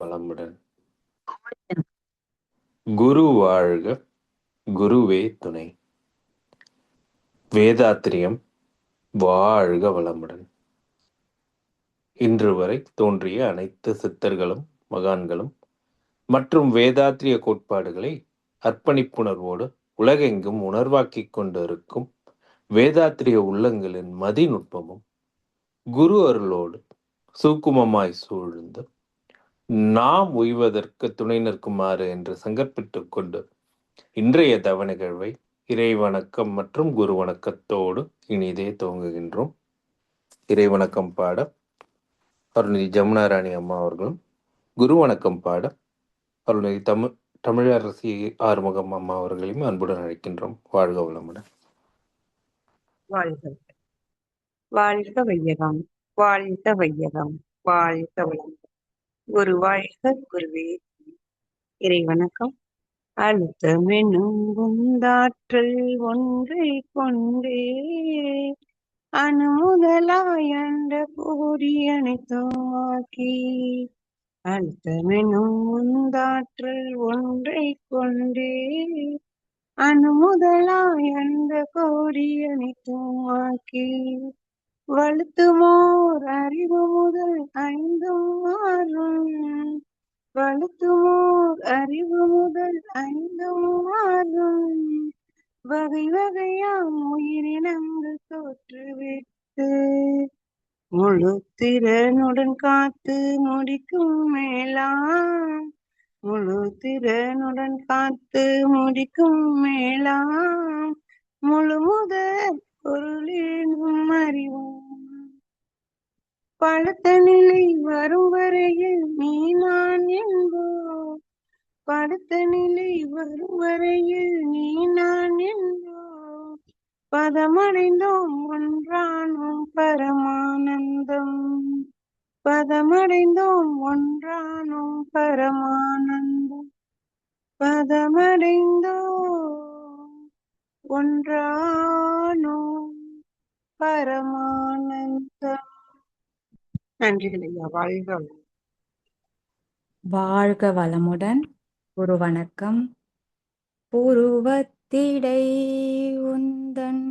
வளமுடன். குரு வாழ்க, குருவே துணை. வேதாத்திரியம் வாழ்க வளமுடன். இன்று வரை தோன்றிய அனைத்து சித்தர்களும் மகான்களும் மற்றும் வேதாத்திரிய கோட்பாடுகளை அர்ப்பணிப்புணர்வோடு உலகெங்கும் உணர்வாக்கிக் கொண்டிருக்கும் வேதாத்திரிய உள்ளங்களின் மதிநுட்பமும் குரு அருளோடு சூக்குமமாய் சூழ்ந்து நாம் உய்வதற்கு துணை நிற்குமாறு என்று சங்கற்பித்துக் கொண்டு இன்றைய தவ நிகழ்வை இறைவணக்கம் மற்றும் குரு வணக்கத்தோடு இனிதே துவங்குகின்றோம். இறைவணக்கம் பாட அருள்நிதி ஜமுனா ராணி அம்மா அவர்களும், குரு வணக்கம் பாட அருள்நிதி தமிழரசி ஆறுமுகம் அம்மா அவர்களையும் அன்புடன் அழைக்கின்றோம். வாழ்க வளமுடன். வாழ்க வாழ்க வையகம், வாழ்க வையகம், வாழ்க வளம். குரு வாழ்க, குருவே இறை வணக்கம். அழுத்தமெனும் குந்தாற்றல் ஒன்றை கொண்டே அணுமுதலாய் அண்ட கோடி அனைத்துமாக்கி, அழுத்தமெனும் குந்தாற்றல் ஒன்றை கொண்டே அணுமுதலாய் அண்ட கோடி அனைத்துமாக்கி, வழுத்துமோர் அறிவு முதல் ஐந்தும் மாறும், வழுத்துமோர் அறிவு முதல் ஐந்தும் மாறும், வகை வகையாம் உயிரினங்கள் தோற்றுவித்து முழு திறனுடன் காத்து முடிக்கும் மேலாம், முழு திறனுடன் காத்து முடிக்கும் மேலாம், முழு முதற் பொருளினும் அறிவோம். பழுத்த நிலை வரும் வரையில் நீ நான் என்போம், பழுத்த நிலை வரும் வரையில் நீ நான் என்போம், பதமடைந்தோம் ஒன்றானோம் பரமானந்தம், பதமடைந்தோம் ஒன்றானோம் பரமானந்தம், பதமடைந்தோம் ஒன்றானோம் பரமானந்தம். நன்றிகள் ஐயா. வாழ்க வாழ்க வளமுடன். குரு வணக்கம். புருவத்திடை உந்தன்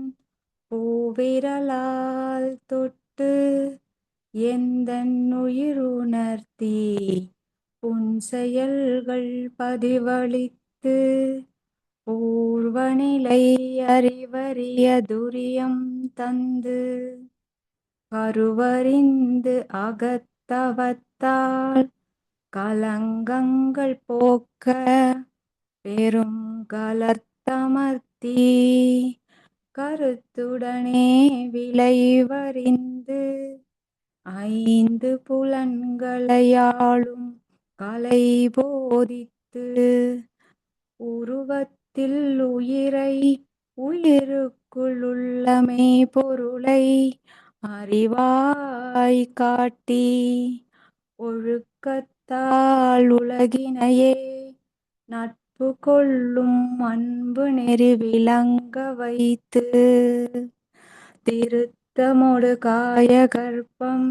பூவிரலால் தொட்டு எந்தன் உயிருணர்த்தி உன் செயல்கள் பதிவளித்து பூர்வநிலை அறிவறிய துரியம் தந்து கருவறிந்து அகத்தவத்தால் கலங்கங்கள் போக்க பெரும் கலர்த்தமர்த்தி கருத்துடனே விளைவறிந்து ஐந்து புலன்களையாளும் கலை போதித்து உருவத்தில் உயிரை உயிருக்குள் உள்ளமை பொருளை அறிவாய் காட்டி ஒழுக்கத்தால் உலகினையே நட்பு கொள்ளும் அன்பு நெறி விளங்க வைத்து திருத்தமொடு காய கற்பம்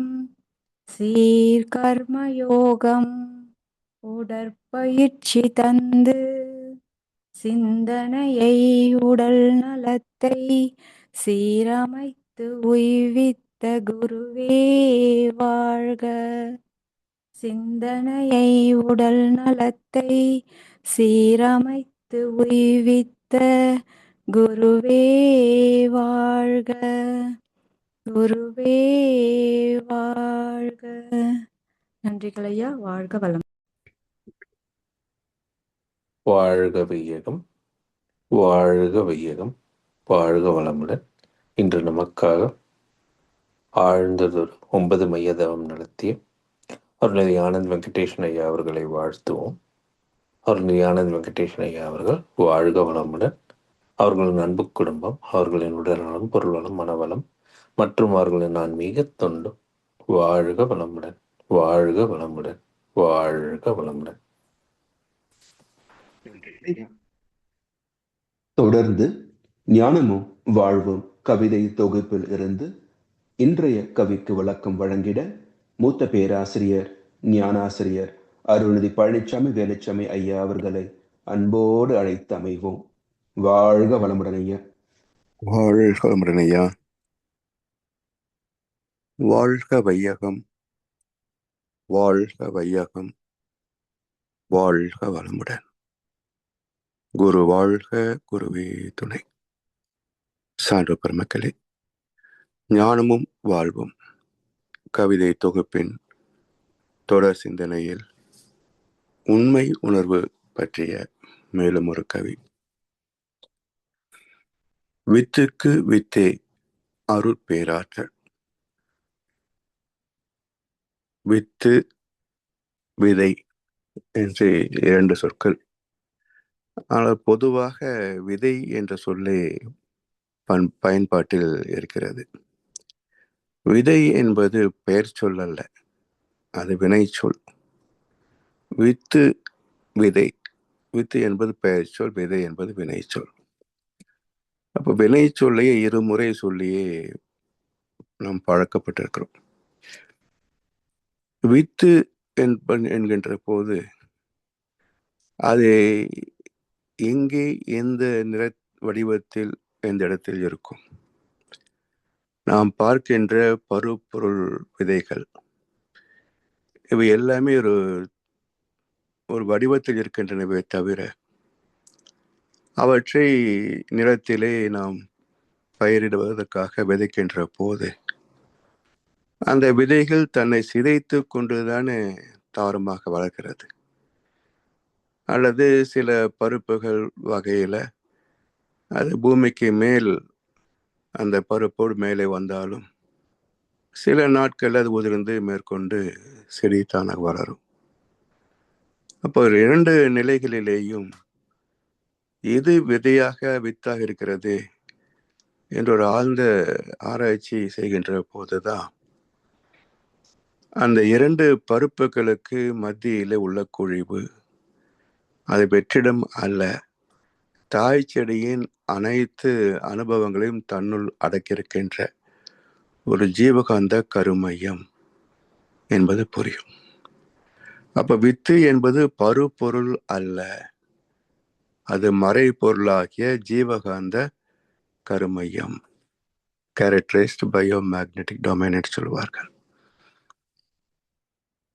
சீர்கர்மயோகம் உடற்பயிற்சி தந்து சிந்தனையை உடல் நலத்தை சீரமைத்து உய்வித்த குருவே வாழ்க. சிந்தனையை உடல் நலத்தை சீரமைத்து உய்வித்த குருவே வாழ்க, குருவே வாழ்க. நன்றிகள் ஐயா. வாழ்க வளம். வாழ்க வையகம், வாழ்க வையகம், வாழ்க வளமுடன். இன்று நமக்காக ஆழ்ந்ததொரு 9 மைய தவம் நடத்திய அருள்நிதி ஆனந்த் வெங்கடேஷன் ஐயா அவர்களை வாழ்த்துவோம். அருள்நிதி ஆனந்த் வெங்கடேஷன் ஐயா அவர்கள் வாழ்க வளமுடன். அவர்களின் அன்பு குடும்பம், அவர்களின் உடல்நலம், பொருள்வளம், மனவளம் மற்றும் அவர்களின் ஆன்மீக தொண்டு வாழ்க வளமுடன், வாழ்க வளமுடன், வாழ்க வளமுடன். தொடர்ந்து ஞானமும் வாழ்வும் கவிதை தொகுப்பில் இருந்து இன்றைய கவிக்கு விளக்கம் வழங்கிட மூத்த பேராசிரியர் ஞானாசிரியர் அருள்நிதி பழனிசாமி வேலுச்சாமி ஐயா அவர்களை அன்போடு அழைத்து அமைவோம். வாழ்க வளமுடன் ஐயா. வாழ்க வளமுடன் ஐயா. வாழ்க வையகம், வாழ்க வையகம், வாழ்க வளமுடன். குரு வாழ்க, குருவே துணை. சான்று பெருமக்களே, ஞானமும் வாழ்வும் கவிதை தொகுப்பின் தொடர் சிந்தனையில் உண்மை உணர்வு பற்றிய மேலும் ஒரு கவி. வித்துக்கு வித்தே அருட்பேராற்றல். வித்து, விதை என்று இரண்டு சொற்கள். ஆனால் பொதுவாக விதை என்ற சொல்லே பயன்பாட்டில் இருக்கிறது. விதை என்பது பெயர் சொல் அல்ல, அது வினை சொல். வித்து, விதை. வித்து என்பது பெயர் சொல், விதை என்பது வினை சொல். அப்போ வினை சொல்லையே இருமுறை சொல்லியே நாம் பழக்கப்பட்டிருக்கிறோம். வித்து என்கின்ற போது அது எங்கே, எந்த நிற வடிவத்தில், எந்த இடத்தில் இருக்கும்? நாம் பார்க்கின்ற பருப்பொருள் விதைகள் இவை எல்லாமே ஒரு வடிவத்தில் இருக்கின்றனவே தவிர அவற்றை நிலத்திலே நாம் பயிரிடுவதற்காக விதைக்கின்ற போது அந்த விதைகள் தன்னை சிதைத்து கொண்டுதானே தாரமாக வளர்க்கிறது. அல்லது சில பருப்புகள் வகையில அது பூமிக்கு மேல் அந்த பருப்போடு மேலே வந்தாலும் சில நாட்கள் அது உதிர்ந்து மேற்கொண்டு செடி தானாக வளரும். அப்போ இரண்டு நிலைகளிலேயும் எது விதையாக வித்தாக இருக்கிறது என்ற ஒரு ஆழ்ந்த ஆராய்ச்சி செய்கின்ற போதுதான் அந்த இரண்டு பருப்புகளுக்கு மத்தியிலே உள்ள குழிவு அது வெற்றிடம் அல்ல, தாய் செடியின் அனைத்து அனுபவங்களையும் தன்னுள் அடக்கியிருக்கின்ற ஒரு ஜீவகாந்த கருமையம் என்பது புரியும். அப்ப வித்து என்பது பருப்பொருள் அல்ல, அது மறை பொருளாகிய ஜீவகாந்த கருமையம், கேரக்டரைஸ்டு பயோமேக்னெட்டிக் டொமைன் என்று சொல்வார்கள்.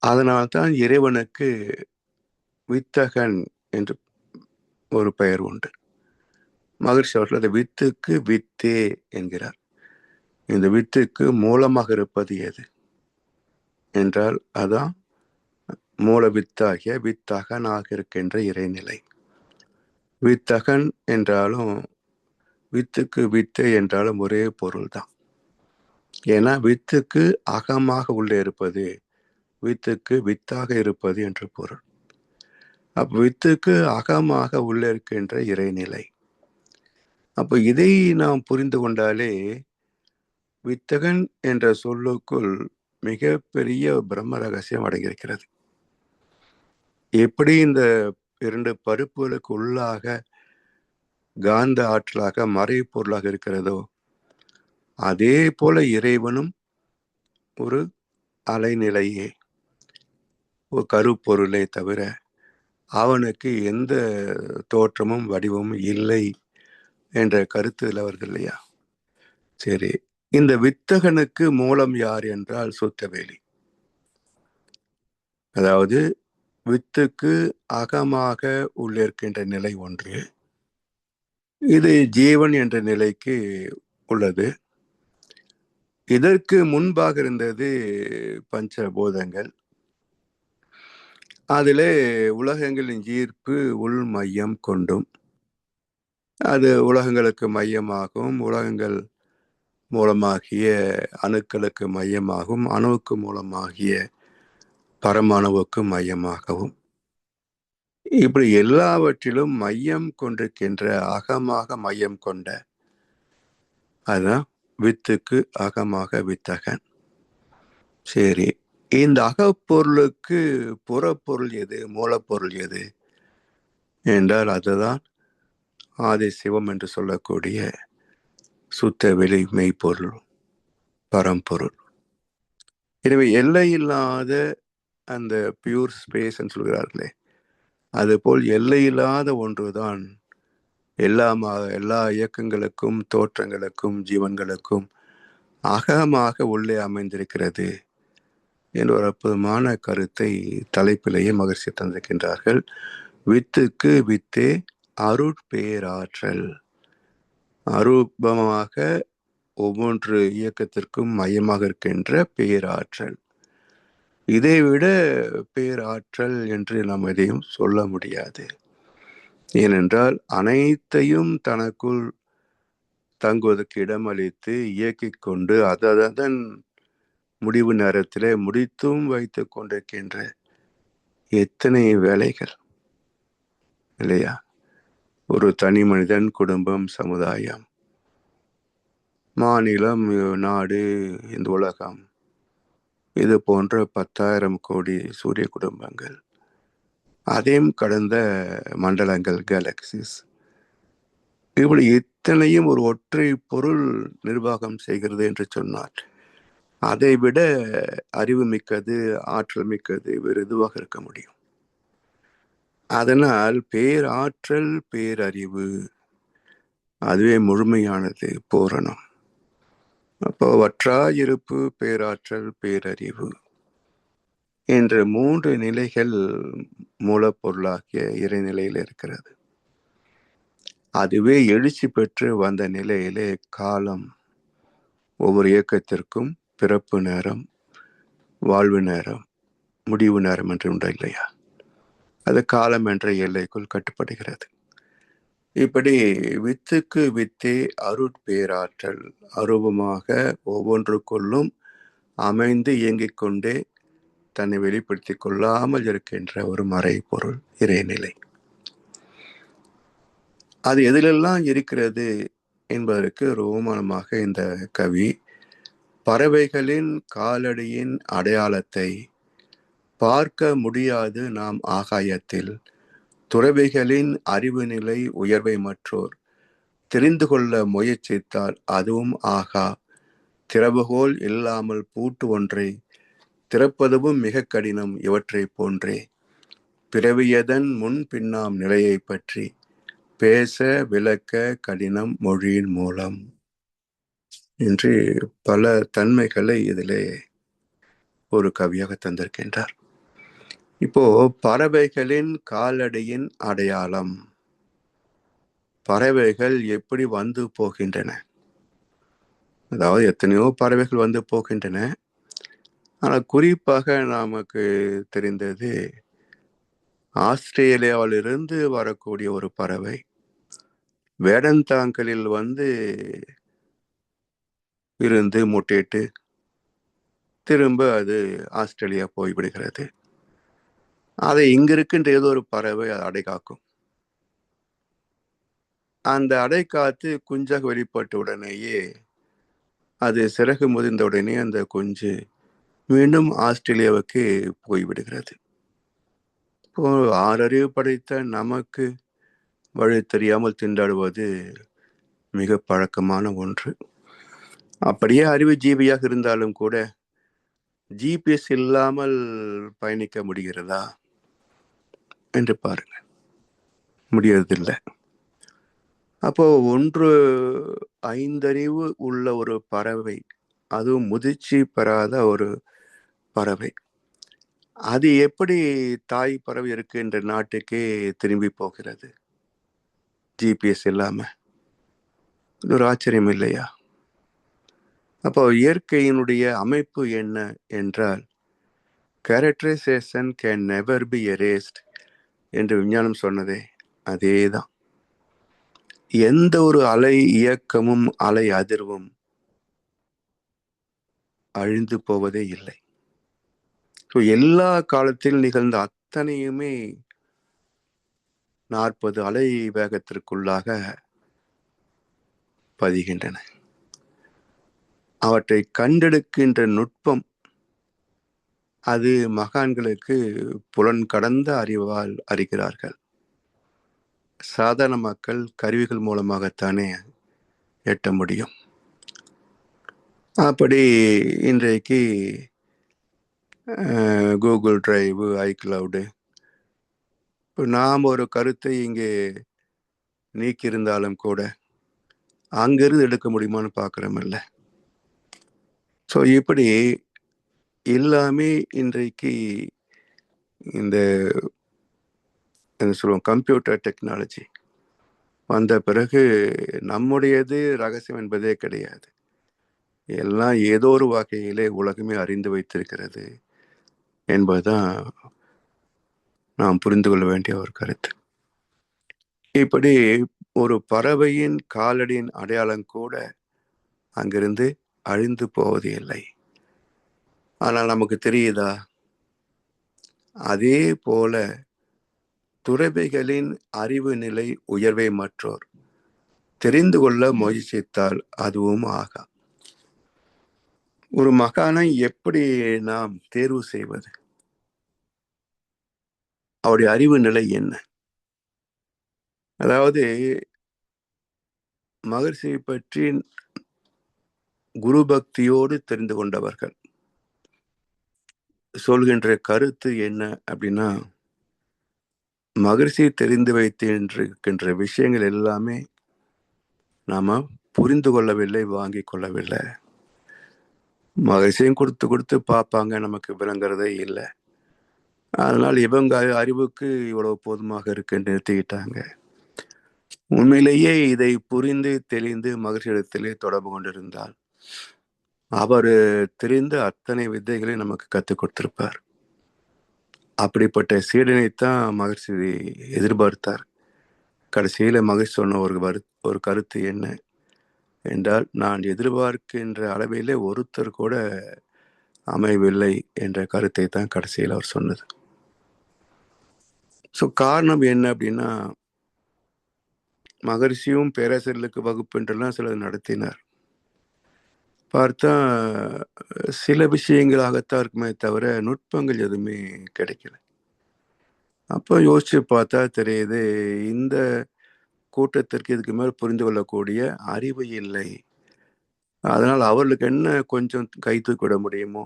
அதனால்தான் இறைவனுக்கு வித்தகன் என்று ஒரு பெயர் உண்டு. மகிழ்ச்சி அவர்கள் அந்த வித்துக்கு வித்தே என்கிறார். இந்த வித்துக்கு மூலமாக இருப்பது எது என்றால் அதான் மூல வித்தாகிய வித்தகனாக இருக்கின்ற இறைநிலை. வித்தகன் என்றாலும் வித்துக்கு வித்தை என்றாலும் ஒரே பொருள் தான். ஏன்னா வித்துக்கு அகமாக உள்ளே இருப்பது, வித்துக்கு வித்தாக இருப்பது என்று பொருள். அப்ப வித்துக்கு அகமாக உள்ளே இருக்கின்ற இறைநிலை. அப்போ இதை நாம் புரிந்து கொண்டாலே வித்தகன் என்ற சொல்லுக்குள் மிகப்பெரிய பிரம்ம ரகசியம் அடங்கியிருக்கிறது. எப்படி இந்த இரண்டு பருப்புகளுக்கு உள்ளாக காந்த ஆற்றலாக மறை பொருளாக இருக்கிறதோ அதே போல இறைவனும் ஒரு அலைநிலையே, ஒரு கருப்பொருளே தவிர அவனுக்கு எந்த தோற்றமும் வடிவமும் இல்லை என்ற கருத்தில் அவர்கள் இல்லையா? சரி, இந்த வித்தகனுக்கு மூலம் யார் என்றால் சுத்தவேலி. அதாவது வித்துக்கு அகமாக உள்ளிருக்கின்ற நிலை ஒன்று, இது ஜீவன் என்ற நிலைக்கு உள்ளது. இதற்கு முன்பாக இருந்தது பஞ்சபூதங்கள். அதிலே உலகங்களின் ஈர்ப்பு உள் மையம் கொண்டும் அது உலகங்களுக்கு மையமாகவும், உலகங்கள் மூலமாகிய அணுக்களுக்கு மையமாகவும், அணுவுக்கு மூலமாகிய பரமாணுவுக்கு மையமாகவும், இப்படி எல்லாவற்றிலும் மையம் கொண்டிருக்கின்ற அகமாக மையம் கொண்ட அதுதான் வித்துக்கு அகமாக வித்தகன். சரி, இந்த அகப்பொருளுக்கு புறப்பொருள் எது, மூலப்பொருள் எது என்றால் அதுதான் ஆதி சிவம் என்று சொல்லக்கூடிய சுத்த வெளி மெய்ப்பொருள், பரம்பொருள். எனவே எல்லையில்லாத அந்த பியூர் ஸ்பேஸ் சொல்கிறார்களே, அதுபோல் எல்லையில்லாத ஒன்றுதான் எல்லா இயக்கங்களுக்கும், தோற்றங்களுக்கும், ஜீவன்களுக்கும் அகமாக உள்ளே அமைந்திருக்கிறது என்ற ஒரு அற்புதமான கருத்தை தலைப்பிலேயே மகர்ஷி தந்திருக்கின்றார்கள். வித்துக்கு வித்தே அருட்பேராற்றல். அரூபமாக ஒவ்வொன்று இயக்கத்திற்கும் மையமாக இருக்கின்ற பேராற்றல். இதைவிட பேராற்றல் என்று நாம் எதையும் சொல்ல முடியாது. ஏனென்றால் அனைத்தையும் தனக்குள் தங்குவதற்கு இடமளித்து இயக்கிக் கொண்டு அதன் முடிவு நேரத்திலே முடித்தும் வைத்துக் கொண்டிருக்கின்ற எத்தனை வேலைகள் இல்லையா? ஒரு தனி மனிதன், குடும்பம், சமுதாயம், மாநிலம், நாடு, இந்த உலகம், இது போன்ற 10,000 கோடி சூரிய குடும்பங்கள், அதையும் கடந்த மண்டலங்கள், கேலக்சிஸ், இப்படி இத்தனையும் ஒரு ஒற்றை பொருள் நிர்வாகம் செய்கிறது என்று சொன்னால் அதை விட அறிவு மிக்கது, ஆற்றல் மிக்கது வேறு எதுவாக இருக்க முடியும்? அதனால் பேராற்றல், பேரறிவு அதுவே முழுமையானது, பூரணம். அப்போ வற்றாயிருப்பு, பேராற்றல், பேரறிவு என்ற 3 நிலைகள் மூலப்பொருளாகிய இறைநிலையில் இருக்கிறது. அதுவே எழுச்சி பெற்று வந்த நிலையிலே காலம், ஒவ்வொரு இயக்கத்திற்கும் பிறப்பு நேரம், வாழ்வு நேரம், முடிவு நேரம் என்று உண்டு இல்லையா? அது காலம் என்ற எல்லைக்குள் கட்டுப்படுகிறது. இப்படி வித்துக்கு வித்தே அருட்பேராற்றல் அரூபமாக ஒவ்வொன்றுக்குள்ளும் அமைந்து இயங்கிக் கொண்டே தன்னை வெளிப்படுத்திக் கொள்ளாமல் இருக்கின்ற ஒரு மறைபொருள் இறைநிலை. அது எதிலெல்லாம் இருக்கிறது என்பதற்கு ரோமானமாக இந்த கவி பறவைகளின் காலடியின் அடையாளத்தை பார்க்க முடியாது நாம் ஆகாயத்தில், துறவிகளின் அறிவு நிலை உயர்வை மற்றோர் தெரிந்து கொள்ள முயற்சித்தால் அதுவும் ஆகா, திறவுகோல் இல்லாமல் பூட்டு ஒன்றை திறப்பதுவும் மிக கடினம், இவற்றை போன்றே பிறவியதன் முன் பின்னாம் நிலையை பற்றி பேச விளக்க கடினம் மொழியின் மூலம் என்று பல தன்மைகளை இதிலே ஒரு கவியாக தந்திருக்கின்றார். இப்போ பறவைகளின் காலடியின் அடையாளம், பறவைகள் எப்படி வந்து போகின்றன? அதாவது எத்தனையோ பறவைகள் வந்து போகின்றன. ஆனால் குறிப்பாக நமக்கு தெரிந்தது ஆஸ்திரேலியாவிலிருந்து வரக்கூடிய ஒரு பறவை வேடந்தாங்கலில் வந்து இருந்து முட்டையிட்டு திரும்ப அது ஆஸ்திரேலியா போய்விடுகிறது. அதை இங்க இருக்கின்ற ஏதோ ஒரு பறவை அதை அடை காக்கும். அந்த அடை காத்து குஞ்சாக வெளிப்பட்ட உடனேயே அது சிறகு முதிர்ந்த உடனே அந்த குஞ்சு மீண்டும் ஆஸ்திரேலியாவுக்கு போய்விடுகிறது. இப்போ 6 அறிவு படைத்த நமக்கு வழி தெரியாமல் திண்டாடுவது மிக பழக்கமான ஒன்று. அப்படியே அறிவு ஜீவியாக இருந்தாலும் கூட ஜிபிஎஸ் இல்லாமல் பயணிக்க முடிகிறதா என்று பாருங்க, முடியறதில்லை. அப்போ 5 அறிவு உள்ள ஒரு பறவை, அதுவும் முதிர்ச்சி பெறாத ஒரு பறவை, அது எப்படி தாய் பறவை இருக்கின்ற நாட்டுக்கே திரும்பி போகிறது ஜிபிஎஸ் இல்லாம? இது ஒரு ஆச்சரியம் இல்லையா? அப்போ இயற்கையினுடைய அமைப்பு என்ன என்றால், characterization can never be erased என்று விஞ்ஞானம் சொன்னதே அதேதான். எந்த ஒரு அலை இயக்கமும் அலை அதிர்வும் அழிந்து போவதே இல்லை. எல்லா காலத்தில் நிகழ்ந்த அத்தனையுமே 40 அலை வேகத்திற்குள்ளாக பதிகின்றன. அவற்றை கண்டெடுக்கின்ற நுட்பம் அது மகான்களுக்கு புலன் கடந்த அறிவால் அறிகிறார்கள். சாதாரண மக்கள் கருவிகள் மூலமாகத்தானே எட்ட முடியும். அப்படி இன்றைக்கு கூகுள் டிரைவு, ஐக்ளவுடு. இப்போ நாம் ஒரு கருத்தை இங்கே நீக்கியிருந்தாலும் கூட அங்கிருந்து எடுக்க முடியுமான்னு பார்க்குறோமில்ல. ஸோ இப்படி எல்லாமே இன்றைக்கு இந்த என்ன சொல்லுவோம், கம்ப்யூட்டர் டெக்னாலஜி வந்த பிறகு நம்முடையது ரகசியம் என்பதே கிடையாது. எல்லாம் ஏதோ ஒரு வகையிலே உலகமே அறிந்து வைத்திருக்கிறது என்பதுதான் நாம் புரிந்து கொள்ள வேண்டிய ஒரு கருத்து. இப்படி ஒரு பறவையின் காலடியின் அடையாளம் கூட அங்கிருந்து அழிந்து போவது இல்லை. ஆனால் நமக்கு தெரியுதா? அதே போல துறவிகளின் அறிவு நிலை உயர்வை மற்றோர் தெரிந்து கொள்ள முயற்சித்தால் அதுவும் ஆகா. ஒரு மகானை எப்படி நாம் தேர்வு செய்வது? அவருடைய அறிவு நிலை என்ன? அதாவது மகர்ஷியை பற்றி குரு பக்தியோடு தெரிந்து கொண்டவர்கள் சொல்கின்ற கருத்து என்ன அப்படின்னா, மகர்ஷி தெரிந்து வைத்திருக்கின்ற விஷயங்கள் எல்லாமே நாம புரிந்து கொள்ளவில்லை, வாங்கி கொள்ளவில்லை. மகர்ஷியும் கொடுத்து பார்ப்பாங்க, நமக்கு விளங்குறதே இல்லை. அதனால் இவங்க அறிவுக்கு இவ்வளவு போதுமாக இருக்குன்னு நிறுத்திக்கிட்டாங்க. உண்மையிலேயே இதை புரிந்து தெளிந்து மகிழ்ச்சியிடத்திலே தொடர்பு கொண்டிருந்தால் அவர் தெரிந்த அத்தனை வித்தைகளை நமக்கு கற்றுக் கொடுத்திருப்பார். அப்படிப்பட்ட சீடனைத்தான் மகிழ்ச்சி எதிர்பார்த்தார். கடைசியில மகிழ்ச்சி சொன்ன ஒரு கருத்து என்ன என்றால், நான் எதிர்பார்க்கின்ற அளவிலே ஒருத்தர் கூட அமையவில்லை என்ற கருத்தை தான் கடைசியில் அவர் சொன்னது. ஸோ காரணம் என்ன அப்படின்னா, மகர்ஷியும் பேராசிரியர்களுக்கு வகுப்புன்றெல்லாம் சிலர் நடத்தினார். பார்த்தா சில விஷயங்களாகத்தான் இருக்குமே தவிர நுட்பங்கள் எதுவுமே கிடைக்கல. அப்போ யோசிச்சு பார்த்தா தெரியுது, இந்த கூட்டத்திற்கு இதுக்கு மேல் புரிந்து கொள்ளக்கூடிய அறிவு இல்லை. அதனால் அவர்களுக்கு என்ன கொஞ்சம் கை தூக்கிவிட முடியுமோ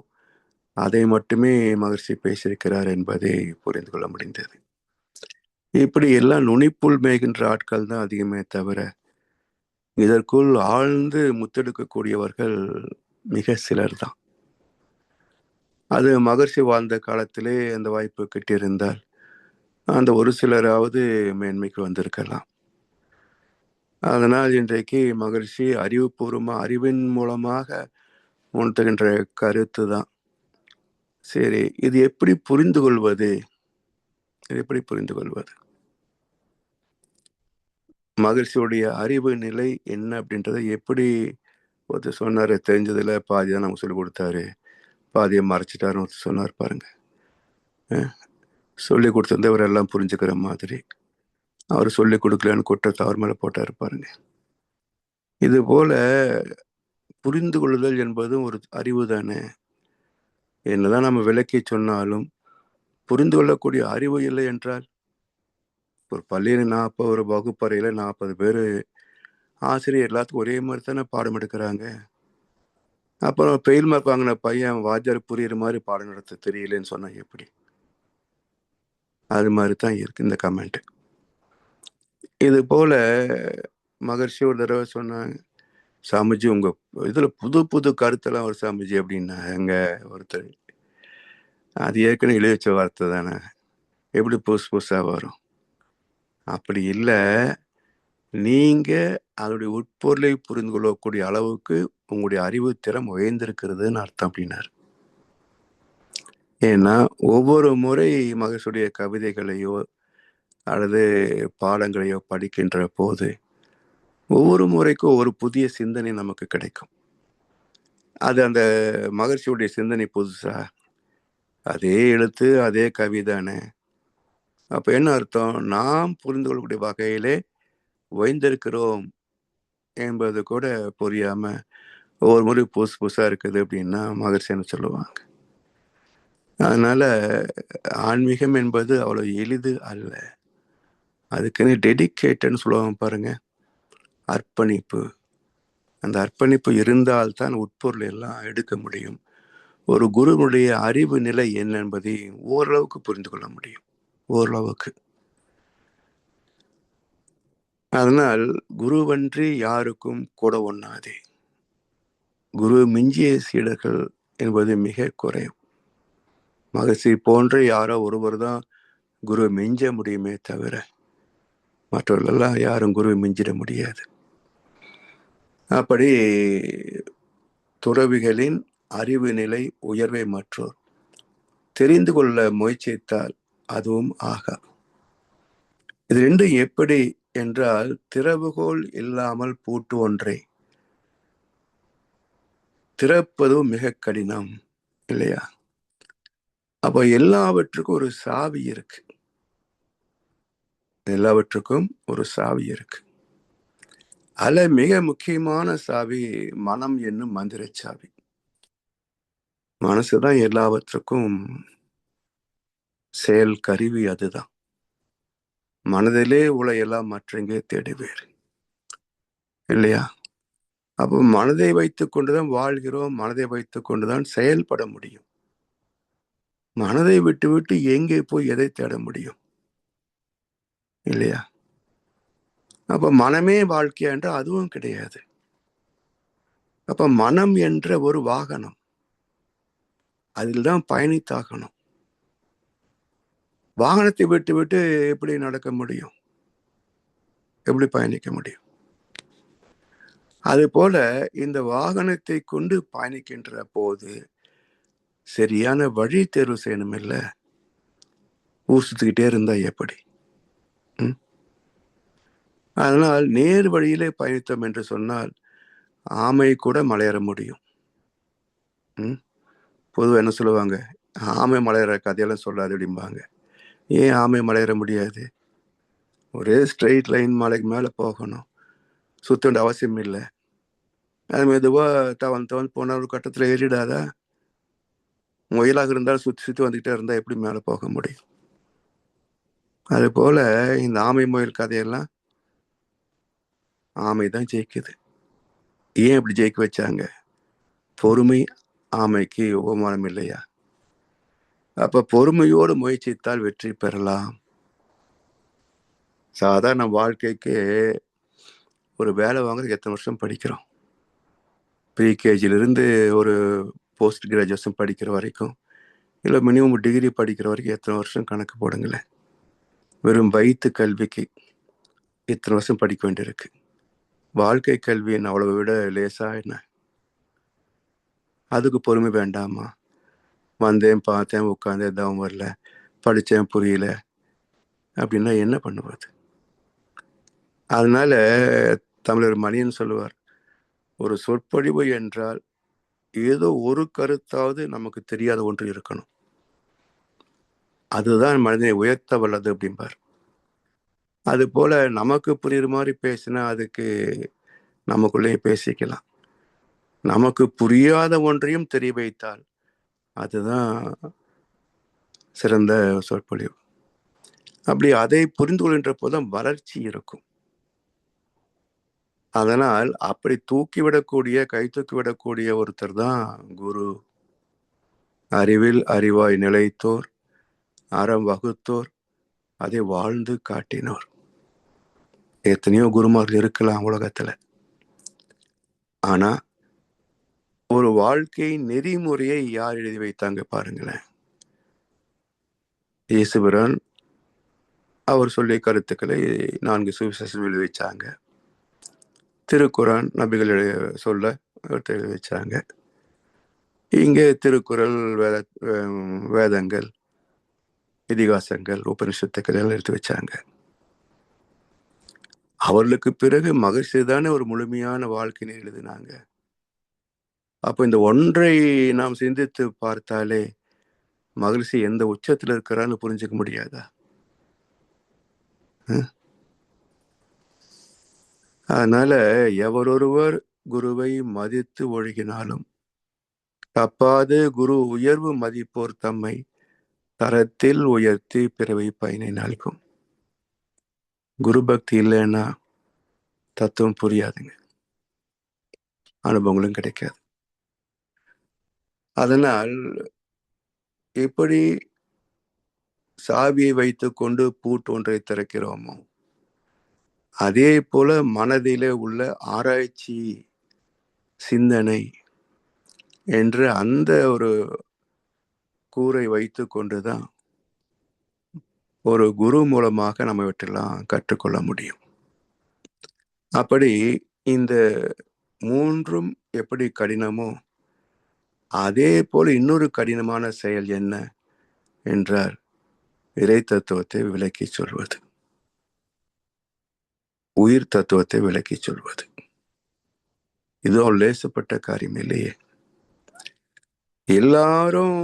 அதை மட்டுமே மகர்ஷி பேசியிருக்கிறார் என்பதை புரிந்து கொள்ள முடிந்தது. இப்படி எல்லாம் நுனிப்புள் மேய்கின்ற ஆட்கள் தான் அதிகமே தவிர இதற்குள் ஆழ்ந்து முத்தெடுக்கக்கூடியவர்கள் மிக சிலர் தான். அது மகர்ஷி வாழ்ந்த காலத்திலே அந்த வாய்ப்பு கிட்டியிருந்தால் அந்த ஒரு சிலராவது மேன்மைக்கு வந்திருக்கலாம். அதனால் இன்றைக்கு மகர்ஷி அறிவுபூர்வமாக அறிவின் மூலமாக உணர்த்துகின்ற கருத்து தான். சரி, இது எப்படி புரிந்து கொள்வது? மகிழ்ச்சியுடைய அறிவு நிலை என்ன அப்படின்றத எப்படி ஒருத்தர் சொன்னார், தெரிஞ்சதில் பாதி தான் நமக்கு சொல்லி கொடுத்தாரு, பாதியை மறைச்சிட்டாருன்னு ஒருத்தர் சொன்னார் பாருங்க. சொல்லி கொடுத்திருந்தா இவர் எல்லாம் புரிஞ்சுக்கிற மாதிரி, அவர் சொல்லி கொடுக்கலன்னு குற்றத்தை அவர் மேலே போட்டார் பாருங்க. இது போல புரிந்து கொள்ளுதல் என்பதும் ஒரு அறிவு தானே. என்னதான் நம்ம விளக்கி சொன்னாலும் புரிந்து கொள்ளக்கூடிய அறிவு இல்லை என்றால், ஒரு பள்ளியில் ஒரு வகுப்பறையில் 40 பேர், ஆசிரியர் எல்லாத்துக்கும் ஒரே மாதிரி தானே பாடம் எடுக்கிறாங்க. அப்புறம் பெயில் மார்க் வாங்கின பையன் வாத்தியார் புரியுற மாதிரி பாடம் நடத்த தெரியலன்னு சொன்னா எப்படி? அது மாதிரி தான் இருக்கு இந்த கமெண்ட். இது போல மகர்ஷி ஒரு தடவை சொன்னாங்க, சாமிஜி உங்க இதுல புது புது கருத்தெல்லாம் ஒரு சாமிஜி அப்படின்னா எங்க ஒருத்தர், அது ஏற்கனவே எழுதி வச்ச வார்த்தை தானே, எப்படி புதுசா வரும்? அப்படி இல்லை, நீங்க அதனுடைய உட்பொருளை புரிந்து கொள்ளக்கூடிய அளவுக்கு உங்களுடைய அறிவு திறம் உயர்ந்திருக்கிறதுன்னு அர்த்தம் அப்படின்னாரு. ஏன்னா ஒவ்வொரு முறை மகர்ஷியுடைய கவிதைகளையோ அல்லது பாடங்களையோ படிக்கின்ற போது ஒவ்வொரு முறைக்கும் ஒரு புதிய சிந்தனை நமக்கு கிடைக்கும். அது அந்த மகர்ஷியுடைய சிந்தனை புதுசா, அதே எழுத்து அதே கவிதானே. அப்ப என்ன அர்த்தம்? நாம் புரிந்து கொள்ளக்கூடிய வகையிலே ஓய்ந்திருக்கிறோம் என்பது கூட புரியாம ஒவ்வொரு முறை புதுசா இருக்குது அப்படின்னா மகர்ஷி என்ன சொல்லுவாங்க. அதனால ஆன்மீகம் என்பது அவ்வளவு எளிது அல்ல. அதுக்குன்னு டெடிகேட்டன்னு சொல்லுவாங்க பாருங்க, அர்ப்பணிப்பு. அந்த அர்ப்பணிப்பு இருந்தால்தான் உட்பொருள் எல்லாம் எடுக்க முடியும். ஒரு குருவுடைய அறிவு நிலை என்ன என்பதை ஓரளவுக்கு புரிந்து கொள்ள முடியும். ஓரளவுக்கு. அதனால் குருவன்றி யாருக்கும் கூட ஒண்ணாதே. குரு மிஞ்சிய சீடர்கள் என்பது மிக குறையும். மகர்ஷி போன்ற யாரோ ஒருவர் தான் குரு மிஞ்ச முடியுமே தவிர மற்றவர்களெல்லாம் யாரும் குரு மிஞ்சிட முடியாது. அப்படி துறவிகளின் அறிவு நிலை உயர்வை மற்றோர் தெரிந்து கொள்ள முயற்சித்தால் அதுவும் ஆகா. இது ரெண்டும் எப்படி என்றால், திறவுகோல் இல்லாமல் பூட்டு ஒன்றை திறப்பதும் மிக கடினம் இல்லையா? அப்ப எல்லாவற்றுக்கும் ஒரு சாவி இருக்கு. எல்லாவற்றுக்கும் ஒரு சாவி இருக்கு. அதுல மிக முக்கியமான சாவி மனம் என்னும் மந்திர சாவி. மனசுதான் எல்லாவற்றுக்கும் செயல் கருவி. அதுதான் மனதிலே உளையெல்லாம் மற்றெங்கே தேடுவேர் இல்லையா? அப்போ மனதை வைத்துக் கொண்டுதான் வாழ்கிறோம். மனதை வைத்துக் கொண்டுதான் செயல்பட முடியும். மனதை விட்டு விட்டு எங்கே போய் எதை தேட முடியும் இல்லையா? அப்ப மனமே வாழ்க்கை என்றால் அதுவும் கிடையாது. அப்ப மனம் என்ற ஒரு வாகனம், அதில் தான் பயணித்தாகணும். வாகனத்தை விட்டு விட்டு எப்படி நடக்க முடியும்? எப்படி பயணிக்க முடியும்? அது போல இந்த வாகனத்தை கொண்டு பயணிக்கின்ற போது சரியான வழி தேர்வு செய்யணும். இல்ல ஊர் சுத்திக்கிட்டே இருந்தா எப்படி? அதனால் நேர் வழியிலே பயணித்தோம் என்று சொன்னால் ஆமை கூட மலையேற முடியும். பொதுவாக என்ன சொல்லுவாங்க, ஆமை மலையேற கதையெல்லாம் சொல்லாது அப்படிம்பாங்க. ஏன் ஆமை மலையேற முடியாது? ஒரே ஸ்ட்ரெயிட் லைன் மலைக்கு மேலே போகணும், சுத்த வேண்டிய அவசியம் இல்லை. அது மெதுவாக தவன் போன ஒரு கட்டத்தில் ஏறிடாதா? முயலாக இருந்தாலும் சுற்றி சுற்றி வந்துக்கிட்டே இருந்தால் எப்படி மேலே போக முடியும்? அது போல இந்த ஆமை முயல் கதையெல்லாம் ஆமை தான் ஜெயிக்குது. ஏன் இப்படி ஜெயிக்க வச்சாங்க? பொறுமை ஆமைக்கு உபமானம் இல்லையா? அப்ப பொறுமையோடு முயற்சித்தால் வெற்றி பெறலாம். சாதாரண வாழ்க்கைக்கு ஒரு வேலை வாங்குறதுக்கு எத்தனை வருஷம் படிக்கிறோம்? ப்ரீகேஜிலிருந்து ஒரு போஸ்ட் கிராஜுவேஷன் படிக்கிற வரைக்கும், இல்லை மினிமம் டிகிரி படிக்கிற வரைக்கும் எத்தனை வருஷம் கணக்கு போடுங்களேன். வெறும் வயிற்று கல்விக்கு இத்தனை வருஷம் படிக்க வேண்டியிருக்கு. வாழ்க்கை கல்வியின் அவ்வளவு விட லேசா என்ன? அதுக்கு பொறுமை வேண்டாமா? வந்தேன், பார்த்தேன், உட்காந்தேன், தவம் வரல, படித்தேன், புரியல அப்படின்னா என்ன பண்ணுவது? அதனால தமிழர் மணியன் சொல்லுவார், ஒரு சொற்பொழிவு என்றால் ஏதோ ஒரு கருத்தாவது நமக்கு தெரியாத ஒன்று இருக்கணும், அதுதான் மனிதனை உயர்த்த வல்லது அப்படிம்பார். அது போல நமக்கு புரியுற மாதிரி பேசினா அதுக்கு நமக்குள்ளேயே பேசிக்கலாம். நமக்கு புரியாத ஒன்றையும் தெரிய வைத்தால் அதுதான் சிறந்த சொற்பொழிவு. அப்படி அதை புரிந்து கொள்கின்ற போதுதான் வளர்ச்சி இருக்கும். அதனால் அப்படி தூக்கிவிடக்கூடிய, கை தூக்கிவிடக்கூடிய ஒருத்தர் தான் குரு. அறிவில் அறிவாய் நிலைத்தோர், அறம் வகுத்தோர், அதை வாழ்ந்து காட்டினோர். எத்தனையோ குருமார்கள் இருக்கலாம் உலகத்துல. ஆனா ஒரு வாழ்க்கை நெறிமுறையை யார் எழுதி வைத்தாங்க பாருங்களேன். இயேசுபிரான் அவர் சொல்லிய கருத்துக்களை 4 சுவிசேஷம் எழுதி வச்சாங்க. திருக்குரான் நபிகள் சொல்ல எழுதி வச்சாங்க. இங்கே திருக்குறள், வேதங்கள், இதிகாசங்கள், உபனிஷத்துக்கள் எல்லாம் எடுத்து வச்சாங்க. அவர்களுக்கு பிறகு மகர்ஷி தானே ஒரு முழுமையான வாழ்க்கையை எழுதினாங்க. அப்போ இந்த ஒன்றை நாம் சிந்தித்து பார்த்தாலே மகிழ்ச்சி எந்த உச்சத்தில் இருக்கிறான்னு புரிஞ்சுக்க முடியாதா? அதனால எவரொருவர் குருவை மதித்து ஒழுகினாலும் தப்பாது குரு உயர்வு மதிப்போர் தம்மை தரத்தில் உயர்த்தி பிறவை பயனை நல்கும். குரு பக்தி இல்லைன்னா தத்துவம் புரியாதுங்க, அனுபவங்களும் கிடைக்காது. அதனால் எப்படி சாவியை வைத்துக் கொண்டு பூட்டு ஒன்றை திறக்கிறோமோ, அதே போல மனதிலே உள்ள ஆராய்ச்சி, சிந்தனை என்று அந்த ஒரு கூரை வைத்து கொண்டுதான் ஒரு குரு மூலமாக நம்ம இவற்றெல்லாம் கற்றுக்கொள்ள முடியும். அப்படி இந்த 3ம் எப்படி கடினமோ அதே போல இன்னொரு கடினமான செயல் என்ன என்றால் இறை தத்துவத்தை விளக்கி சொல்வது, உயிர் தத்துவத்தை விளக்கி சொல்வது. இதோ லேசப்பட்ட காரியம் இல்லையே. எல்லாரும்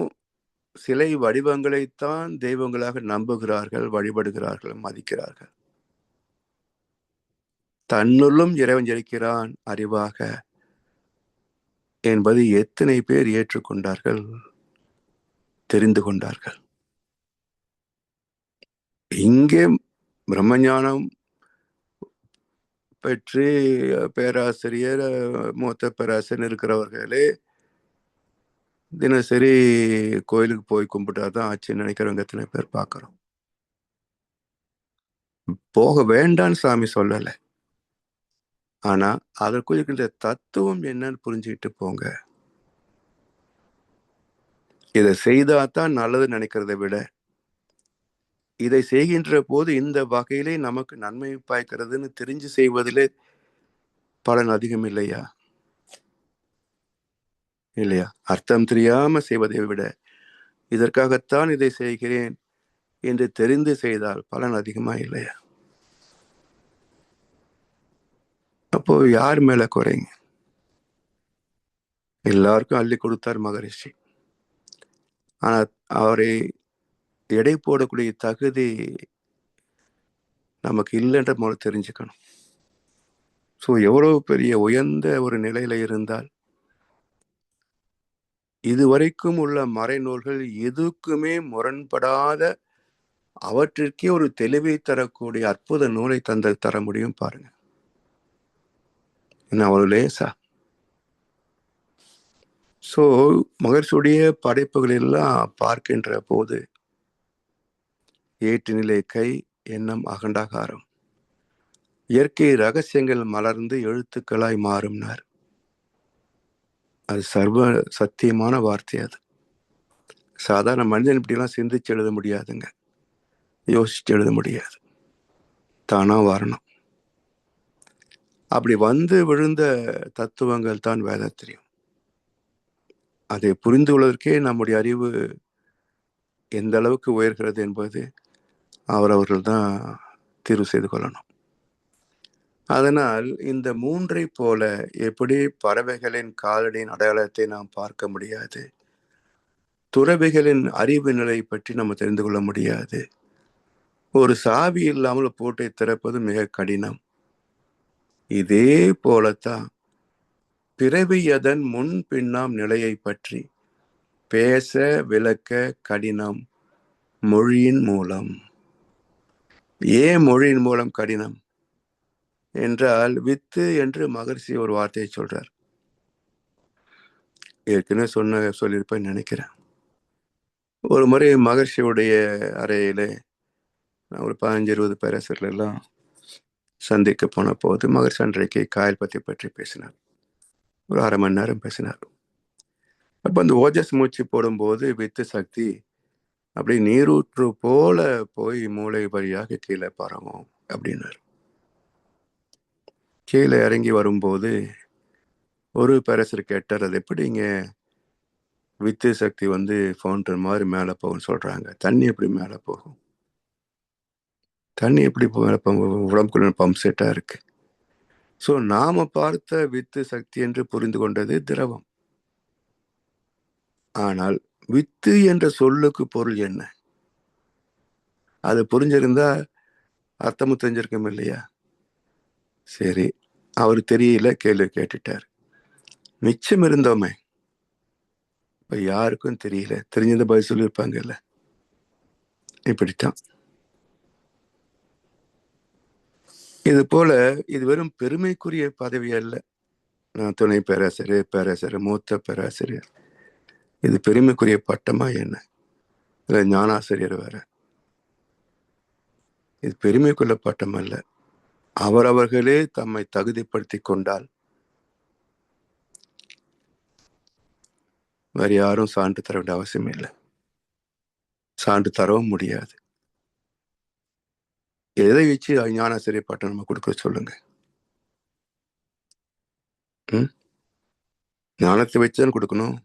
சிலை வடிவங்களைத்தான் தெய்வங்களாக நம்புகிறார்கள், வழிபடுகிறார்கள், மதிக்கிறார்கள். தன்னுள்ளும் இறைவன் இருக்கிறான் அறிவாக என்பதை எத்தனை பேர் ஏற்றுக்கொண்டார்கள், தெரிந்து கொண்டார்கள்? இங்கே பிரம்மஞானம் பெற்று பேராசிரியர், மூத்த பேராசிரியர் இருக்கிறவர்களே தினசரி கோயிலுக்கு போய் கும்பிட்டாதான் ஆச்சுன்னு நினைக்கிறவங்க எத்தனை பேர் பார்க்கிறோம். போக வேண்டான்னு சாமி சொல்லலை, ஆனா அதற்குள் இருக்கின்ற தத்துவம் என்னன்னு புரிஞ்சுக்கிட்டு போங்க. இதை செய்தாதான் நல்லது நினைக்கிறத விட இதை செய்கின்ற போது இந்த வகையிலே நமக்கு நன்மை பாய்க்கிறதுன்னு தெரிஞ்சு செய்வதிலே பலன் அதிகம் இல்லையா? இல்லையா? அர்த்தம் தெரியாம செய்வதை விட இதற்காகத்தான் இதை செய்கிறேன் என்று தெரிந்து செய்தால் பலன் அதிகமா இல்லையா? அப்போ யார் மேல குறைங்க? எல்லாருக்கும் அள்ளி கொடுத்தார் மகரிஷி. ஆனா அவரை எடை போடக்கூடிய தகுதி நமக்கு இல்லைன்ற முதல்ல தெரிஞ்சுக்கணும். ஸோ எவ்வளவு பெரிய உயர்ந்த ஒரு நிலையில இருந்தால் இதுவரைக்கும் உள்ள மறைநூல்கள் எதுக்குமே முரண்படாத அவற்றிற்கே ஒரு தெளிவை தரக்கூடிய அற்புத நூலை தர முடியும் பாருங்க. என்ன அவ்வளவு லேசா? ஸோ மகர்ஷியுடைய படைப்புகள் எல்லாம் பார்க்கின்ற போது ஏற்றுநிலை கை, எண்ணம் அகண்டாகாரம், இயற்கை ரகசியங்கள் மலர்ந்து எழுத்துக்களாய் மாறும்னார். அது சர்வ சத்தியமான வார்த்தை. அது சாதாரண மனிதன் இப்படிலாம் சிந்திச்சு எழுத முடியாதுங்க, யோசிச்சு எழுத முடியாது, தானா வரணும். அப்படி வந்து விழுந்த தத்துவங்கள் தான் வேதத்திரியம். அதை புரிந்து கொள்வதற்கே நம்முடைய அறிவு எந்த அளவுக்கு உயர்கிறது என்பது அவர்கள் தான் தீர்வு செய்து கொள்ளணும். அதனால் இந்த 3ஐ போல எப்படி பறவைகளின் காலடியின் அடையாளத்தை நாம் பார்க்க முடியாது, துறவிகளின் அறிவு நிலை பற்றி நம்ம தெரிந்து கொள்ள முடியாது, ஒரு சாவி இல்லாமல் பூட்டை திறப்பது மிக கடினம். இதே போலத்தான் பிறவியதன் முன் பின்னாம் நிலையை பற்றி பேச விளக்க கடினம் மொழியின் மூலம். ஏன் மொழியின் மூலம் கடினம் என்றால், வித்து என்று மகர்ஷி ஒரு வார்த்தையை சொல்றார். ஏற்கனவே சொல்லியிருப்பேன்னு நினைக்கிறேன். ஒரு முறை மகர்ஷியுடைய அறையிலே ஒரு 15-20 பேரரசர்கள் எல்லாம் சந்திக்க போன போது மகர்ஷி அன்றைக்கு காயல் பற்றி பேசினார். ஒரு 1/2 மணி நேரம் பேசினார். அப்ப அந்த ஓஜஸ் மூச்சு போடும்போது வித்து சக்தி அப்படி நீரூற்று போல போய் மூளை வழியாக கீழே பரவும் அப்படின்னாரு. கீழே இறங்கி வரும்போது ஒரு பேரரசர் கேட்டார், அது எப்படிங்க வித்து சக்தி ஃபவுண்டன் மாதிரி மேலே போகும்னு சொல்றாங்க, தண்ணி எப்படி மேலே போகும்? தண்ணி எப்படி மேலே போகும்? உடம்புக்குள்ள பம்ப் செட்டா இருக்கு. ஸோ நாம பார்த்த வித்து சக்தி என்று புரிந்து கொண்டது திரவம். ஆனால் வித்து என்ற சொல்லுக்கு பொருள் என்ன? அது புரிஞ்சிருந்தா அர்த்தமும் தெரிஞ்சிருக்கும் இல்லையா? சரி, அவர் தெரியல, கேள்வி கேட்டுட்டார். மிச்சம் இருந்தோமே, இப்ப யாருக்கும் தெரியல, தெரிஞ்சத பதில் சொல்லியிருப்பாங்கல்ல. இப்படித்தான். இது போல இது வெறும் பெருமைக்குரிய பதவி அல்ல. நான் துணை பேராசிரியர், மூத்த பேராசிரியர், இது பெருமைக்குரிய பட்டமா என்ன? இல்ல ஞானாசிரியர் வேற. இது பெருமைக்குள்ள பட்டம் அல்ல. அவரவர்களே தம்மை தகுதிப்படுத்தி கொண்டால் வேற யாரும் சான்று தர வேண்டிய அவசியம் இல்லை. சான்று தரவும் முடியாது. எதை வச்சு ஞானாசிரியர் பட்டம் நம்ம கொடுக்க சொல்லுங்க? ஞானத்தை வச்சுதான் கொடுக்கணும்.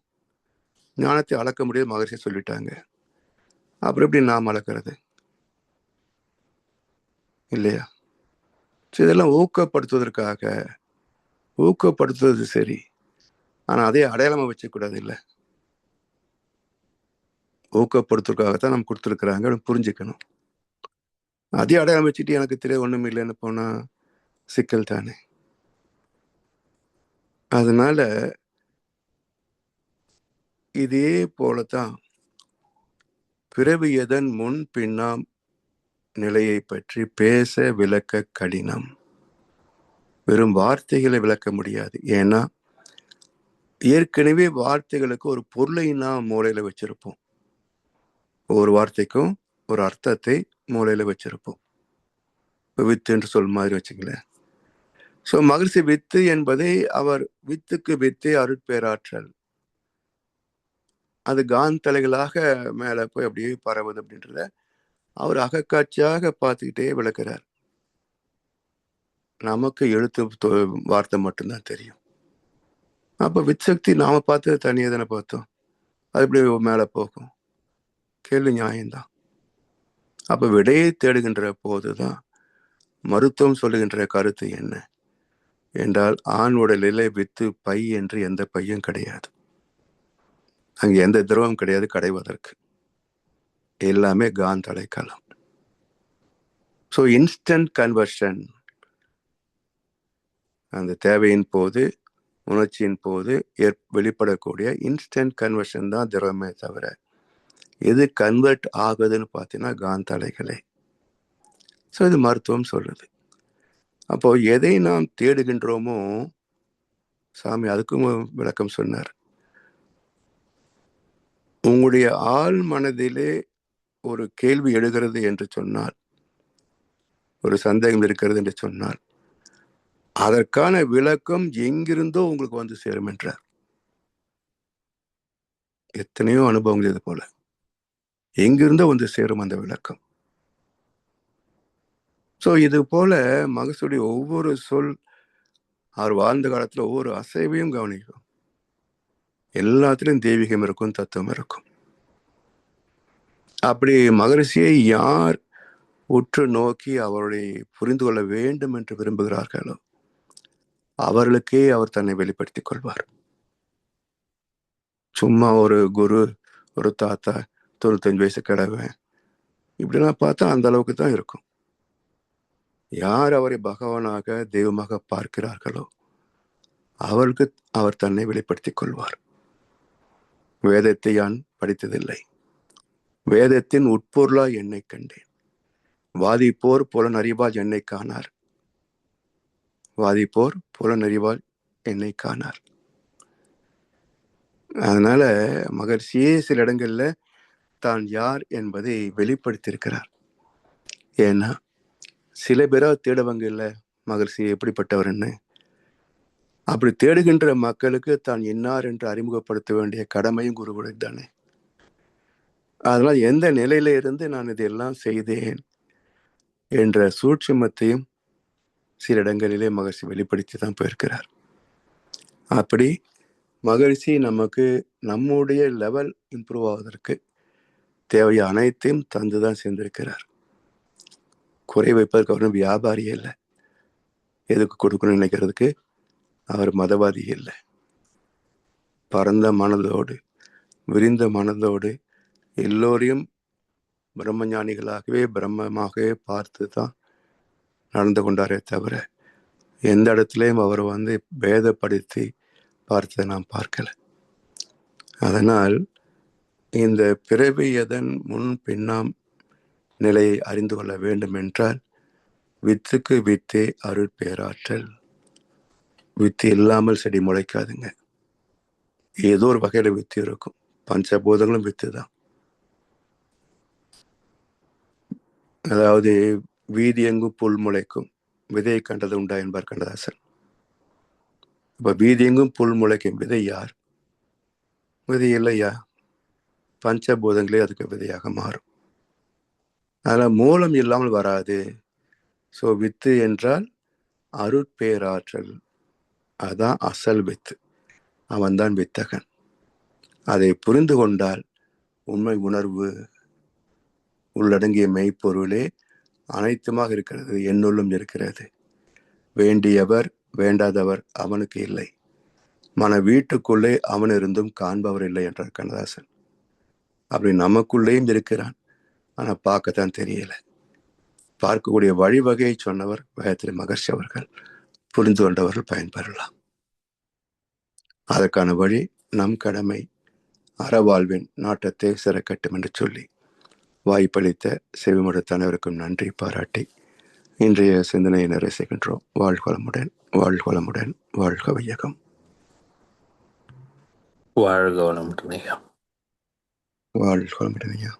ஞானத்தை அளக்க முடியாது மகரிஷி சொல்லிட்டாங்க. அப்புறம் எப்படி நாம் அளக்கிறது இல்லையா? இதெல்லாம் ஊக்கப்படுத்துவது சரி. ஆனா அதே அடையாளமா வச்சுக்கூடாது. இல்லை, ஊக்கப்படுத்துறதுக்காகத்தான் நம்ம கொடுத்துருக்குறாங்க, புரிஞ்சுக்கணும். அதே அடையாளம் வச்சுட்டு எனக்கு தெரியாது ஒண்ணும் இல்லைன்னு போனா சிக்கல் தானே. அதனால இதே போலத்தான் பிறவியதன் முன் பின்னாம் நிலையை பற்றி பேச விளக்க கடினம். வெறும் வார்த்தைகளை விளக்க முடியாது. ஏன்னா ஏற்கனவே வார்த்தைகளுக்கு ஒரு பொருளை நாம் மூளையில வச்சிருப்போம். ஒவ்வொரு வார்த்தைக்கும் ஒரு அர்த்தத்தை மூளையில வச்சிருப்போம். வித்து என்று சொல் மாதிரி வச்சுங்களேன். சோ மகிழ்ச்சி வித்து என்பதை அவர் வித்துக்கு வித்தே அருட்பேராற்றல், அது காந்தலைகளாக மேல போய் அப்படியே பரவுது அப்படின்றத அவர் அகக்காட்சியாக பார்த்துக்கிட்டே விளக்குறார். நமக்கு எழுத்து வார்த்தை மட்டும்தான் தெரியும். அப்ப வித்சக்தி நாம பார்த்து தனியே தானே பார்த்தோம். அது எப்படி மேல போகும்? கேள்வி நியாயம்தான். அப்ப விடையை தேடுகின்ற போதுதான் மருத்துவம் சொல்லுகின்ற கருத்து என்ன என்றால், ஆண் உடலிலே வித்து பை என்று எந்த பையும் கிடையாது. அங்க எந்த திரவம் கிடையாது கடைவதற்கு. எல்லாமே காந்தலை களம். ஸோ இன்ஸ்டன்ட் கன்வர்ஷன், அந்த தேவையின் போது உணர்ச்சியின் போது வெளிப்படக்கூடிய இன்ஸ்டன்ட் கன்வர்ஷன் தான் திரவமே தவிர, எது கன்வெர்ட் ஆகுதுன்னு பார்த்தீங்கன்னா காந்தலைகளே. ஸோ இது மருத்துவம் சொல்லுது. அப்போ எதை நாம் தேடுகின்றோமோ, சாமி அதுக்கும் விளக்கம் சொன்னார். உங்களுடைய ஆள் மனதிலே ஒரு கேள்வி எழுகிறது என்று சொன்னால், ஒரு சந்தேகம் இருக்கிறது என்று சொன்னால், அதற்கான விளக்கம் எங்கிருந்தோ உங்களுக்கு வந்து சேரும் என்றார். எத்தனையோ அனுபவங்கள் இது போல எங்கிருந்தோ வந்து சேரும் அந்த விளக்கம். சோ இது போல மகசுடைய ஒவ்வொரு சொல், அவர் வாழ்ந்த காலத்துல ஒவ்வொரு அசைவையும் கவனிக்கும். எல்லாத்திலும் தெய்வீகம் இருக்கும், தத்துவம் இருக்கும். அப்படி மகரிஷியை யார் உற்று நோக்கி அவருடைய புரிந்து கொள்ள வேண்டும் என்று விரும்புகிறார்களோ அவர்களுக்கே அவர் தன்னை வெளிப்படுத்திக் கொள்வார். சும்மா ஒரு குரு, ஒரு தாத்தா 95 வயசு கிழவன் இப்படிலாம் பார்த்தா அந்த அளவுக்கு தான் இருக்கும். யார் அவரை பகவானாக தெய்வமாக பார்க்கிறார்களோ அவருக்கு அவர் தன்னை வெளிப்படுத்திக் கொள்வார். வேதத்தை யான் படித்ததில்லை, வேதத்தின் உட்பொருளா என்னை கண்டேன். வாதிப்போர் புலனறிவால் என்னை காணார், வாதிப்போர் புலனறிவால் என்னை காணார். அதனால மகர்ஷியே சில இடங்கள்ல தான் யார் என்பதை வெளிப்படுத்தியிருக்கிறார். ஏன்னா சில பேரா தேடுவாங்க இல்ல மகர்ஷி எப்படிப்பட்டவர்ன்னு. அப்படி தேடுகின்ற மக்களுக்கு தான் இன்னார் என்று அறிமுகப்படுத்த வேண்டிய கடமையும் குருவுடைய தானே. அதனால் எந்த நிலையில இருந்து நான் இதெல்லாம் செய்தேன் என்ற சூட்சுமத்தையும் சில இடங்களிலே மகர்ஷி வெளிப்படுத்தி தான் போயிருக்கிறார். அப்படி மகர்ஷி நமக்கு நம்முடைய லெவல் இம்ப்ரூவ் ஆவதற்கு தேவையான அனைத்தையும் தந்துதான் சேர்ந்திருக்கிறார். குறை வைப்பதற்கு அவரும் வியாபாரி இல்லை, எதுக்கு கொடுக்கணும்னு நினைக்கிறதுக்கு அவர் மதவாதி இல்லை. பரந்த மனதோடு விரிந்த மனதோடு எல்லோரையும் பிரம்மஞானிகளாகவே பிரம்மமாகவே பார்த்து தான் நடந்து கொண்டாரே தவிர எந்த இடத்துலையும் அவர் பேதப்படுத்தி பார்த்ததை நாம் பார்க்கல. அதனால் இந்த பிறவி எதன் முன் பின்னாம் நிலையை அறிந்து கொள்ள வேண்டும் என்றால் வித்துக்கு வித்தே அருள் பேராற்றல். வித்து இல்லாமல் செடி முளைக்காதுங்க. ஏதோ ஒரு வகையில வித்து இருக்கும், பஞ்சபூதங்களும் வித்து தான். அதாவது வீதி எங்கும் புல் முளைக்கும், விதையை கண்டது உண்டா என்பார் கண்ணதாசன். இப்ப வீதி எங்கும் புல் முளைக்கும் விதை யார்? விதை இல்லையா? பஞ்சபூதங்களே அதுக்கு விதையாக மாறும். அதனால் மூலம் இல்லாமல் வராது. ஸோ வித்து என்றால் அருட்பேராற்றல், அதான் அசல் வித்து. அவன்தான் வித்தகன். அதை புரிந்து கொண்டால் உண்மை உணர்வு உள்ளடங்கிய மெய்ப்பொருளே அனைத்துமாக இருக்கிறது, என்னுள்ளும் இருக்கிறது. வேண்டியவர் வேண்டாதவர் அவனுக்கு இல்லை, மன வீட்டுக்குள்ளே அவன் இருந்தும் காண்பவர் இல்லை என்றார் கண்ணதாசன். அப்படி நமக்குள்ளேயும் இருக்கிறான், ஆனா பார்க்கத்தான் தெரியல. பார்க்கக்கூடிய வழிவகையை சொன்னவர் காயத்ரி மகர்ஷி அவர்கள். புரிந்து கொண்டவர்கள் பயன்பெறலாம். அதற்கான வழி நம் கடமை. அறவாழ்வின் நாட்டத்தை சிறக்கட்டும் என்று சொல்லி வாய்ப்பளித்த செவிமடுத்த அனைவருக்கும் நன்றி பாராட்டி இன்றைய சிந்தனையை நிறைவு செய்கின்றோம். வாழ்க வளமுடன், வாழ்க வளமுடன், வாழ்க வையகம். வாழ்க வளமுடன் ஐயா. வாழ்க வளமுடன் ஐயா.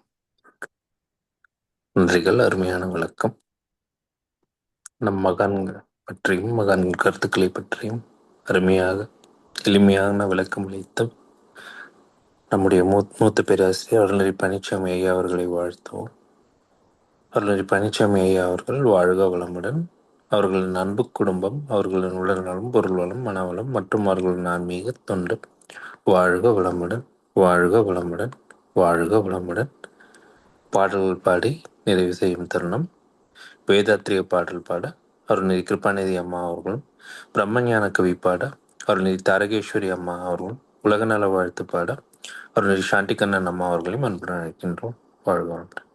நன்றிகள். அருமையான விளக்கம். நம் மகான்கள் பற்றியும் மகான் கருத்துக்களை பற்றியும் அருமையாக எளிமையான விளக்கம் அளித்த நம்முடைய மூத்த பேராசிரியர் அருள்நெறி பழனிசாமி ஐயா அவர்களை வாழ்த்துவோம். அருள்நெறி பழனிசாமி ஐயா அவர்கள் வாழ்க வளமுடன், அவர்களின் அன்பு குடும்பம், அவர்களின் உடல்நலம், பொருள் வளம், மனவளம் மற்றும் அவர்களின் ஆன்மீக தொண்டு வாழ்க வளமுடன், வாழ்க வளமுடன், வாழ்க வளமுடன். பாடல்கள் பாடி நிறைவு செய்யும் தருணம். வேதாத்திரிய பாடல் பாட அருள்நெறி கிருபாநிதி அம்மா அவர்களும், பிரம்மஞான கவி பாட அருள்நெறி தாரகேஸ்வரி அம்மா அவர்களும், உலக நல வாழ்த்து பாட அருள்நெறி சாந்திகண்ணன் அம்மா அவர்களையும் அன்புடன் அழைக்கின்றோம். வாழ்க வளமுடன்.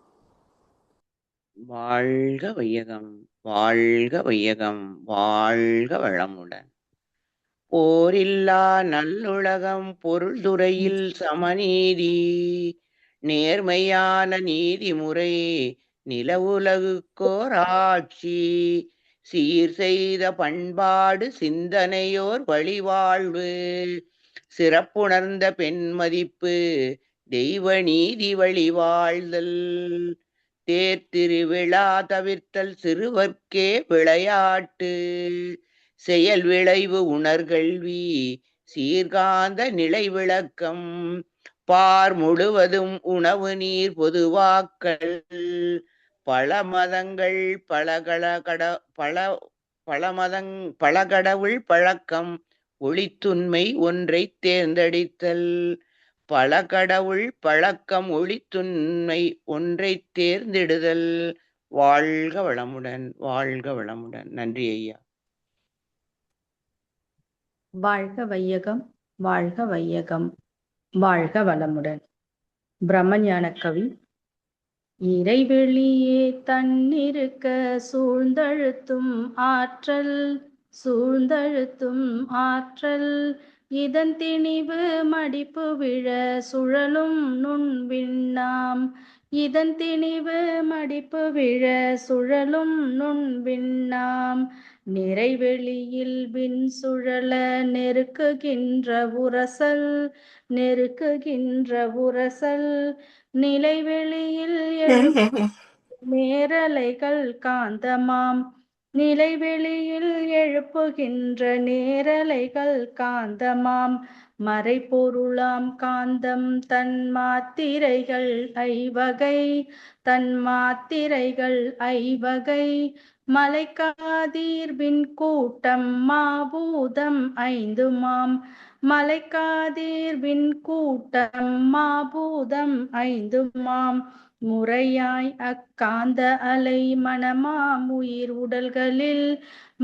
வாழ்க வையகம், வாழ்க வையகம், வாழ்க வளமுடன். போரில்லா நல்லுலகம், பொருள் துறையில் சமநீதி, நேர்மையான நீதிமுறை, நிலவுலகுக்கோர் ஆட்சி, சீர் செய்த பண்பாடு, சிந்தனையோர் வழிவாழ்வு, சிறப்புணர்ந்த பெண்மதிப்பு, தெய்வ நீதி வழிவாழ்தல், தேர்திருவிழா தவிர்த்தல், சிறுவர்க்கே விளையாட்டு, செயல் விளைவு உணர்கல்வி, சீர்காந்த நிலை விளக்கம், பார் முழுவதும் உணவு நீர் பொதுவாக்கல், பல மதங்கள் பல கடவுள் பழக்கம், ஒளித்துண்மை ஒன்றை தேர்ந்தெடுத்தல், பல கடவுள் பழக்கம், ஒளித்துண்மை ஒன்றை தேர்ந்தெடுதல். வாழ்க வளமுடன், வாழ்க வளமுடன். நன்றி ஐயா. வாழ்க வையகம், வாழ்க வையகம், வாழ்க வளமுடன். பிரம்மஞான கவி. இறைவெளியே தன்னிருக்க சூழ்ந்தழுத்தும் ஆற்றல், சூழ்ந்தழுத்தும் ஆற்றல், இதன் திணிவு மடிப்பு விழ சுழலும் நுண்விண்ணாம், இதன் திணிவு மடிப்பு விழ சுழலும் நுண்விண்ணாம், நிறைவெளியில் விண் சுழல நெருக்குகின்ற உரசல், நெருக்குகின்ற உரசல், நிலைவெளியில் நேரலைகள் காந்தமாம், நிலைவெளியில் எழுப்புகின்ற நேரலைகள் காந்தமாம், மறைபொருளாம் காந்தம் தன் மாத்திரைகள் ஐவகை, தன் மாத்திரைகள் ஐவகை, மலைக்காதீர்வின் கூட்டம் மாபூதம் ஐந்துமாம், மலைக்காதீர்வின் கூட்டம் மாபூதம் ஐந்துமாம், முறையாய் அக்காந்த அலை மனமாம் உயிர் உடல்களில்,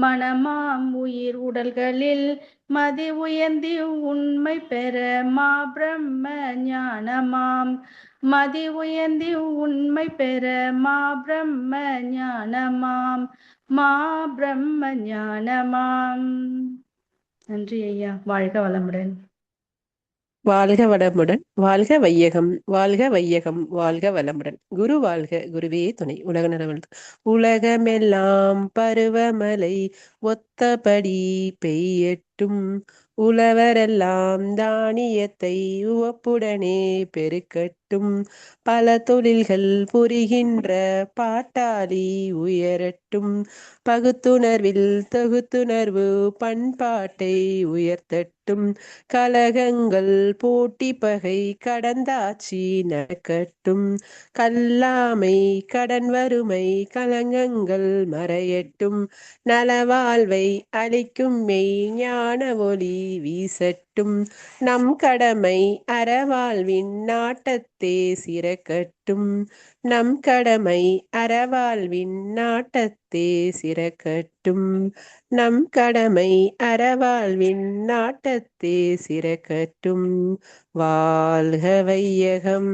மனமாம் உயிர் உடல்களில், மதி உயர்ந்தி உண்மை பெற மா பிரம்ம ஞானமாம், மதி உயர்ந்தி உண்மை பெற மா பிரம்ம ஞானமாம், மா பிரம்ம ஞானமாம். நன்றி ஐயா. வாழ்க வளமுடன். வாழ்க வளமுடன், வாழ்க வையகம், வாழ்க வையகம், வாழ்க வளமுடன். குரு வாழ்க, குருவே துணை. உலக நலவல். உலகமெல்லாம் பருவமழை ஒத்தபடி பெய்யட்டும், உழவரெல்லாம் தானியத்தை உவப்புடனே பெருக்கட்டும். பல தொழில்கள் புரிகின்ற பாட்டாளி உயரட்டும். பகுத்துணர்வில் தொகுத்துணர்வு பண்பாட்டை உயர்த்தட்டும். கலகங்கள் போட்டி பகை கடந்தாட்சி நடக்கட்டும். கல்லாமை கடன் வறுமை கலங்கங்கள் மறையட்டும். நலவாழ்வை அளிக்கும் மெய் ஞான ஒளி வீசட்டும். நம் கடமை அறவாழ்வின் நாட்டத்தே சிறக்கட்டும். நம் கடமை அறவாழ்வின் நாட்டத்தே சிறக்கட்டும். நம் கடமை அறவாழ்வின் நாட்டத்தே சிறக்கட்டும். வாழ்க வையகம்,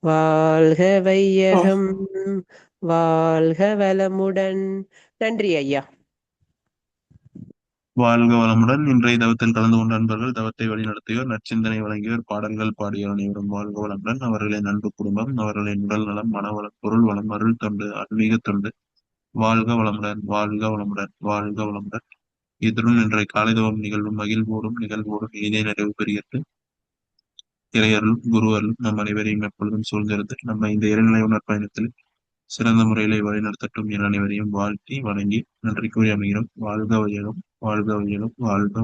வாழ்க வையகம், வாழ்க வளமுடன். நன்றி ஐயா. வாழ்க வளமுடன். இன்றைய தவத்தில் கலந்து கொண்ட அன்பர்கள், தவத்தை வழிநடத்தியோர், நற்சிந்தனை வழங்கியோர், பாடல்கள் பாடியோர் அனைவரும் வாழ்க வளமுடன். அவர்களின் அன்பு குடும்பம், அவர்களின் உடல் நலம், மனவளம், பொருள் வளம், அருள் தொண்டு, ஆன்மீக தொண்டு வாழ்க வளமுடன், வாழ்க வளமுடன், வாழ்க வளமுடன். இதுடன் இன்றைய காலை தவம் நிகழ்வும் மகிழ்வோடும் நிகழ்வோடும் இனிதே நிறைவு பெறுகிறது. இறையருளும் குரு அருளும் நம் அனைவரையும் எப்பொழுதும் சூழ்ந்திருந்து நம்ம இந்த இறைநிலை உணர் பயணத்தில் சிறந்த முறையிலே வழிநடத்தட்டும் என அனைவரையும் வாழ்த்தி வணங்கி நன்றி கூறி அமைகிறோம். வாழ்க வையகம், வாழ்க வையகம், வாழ்க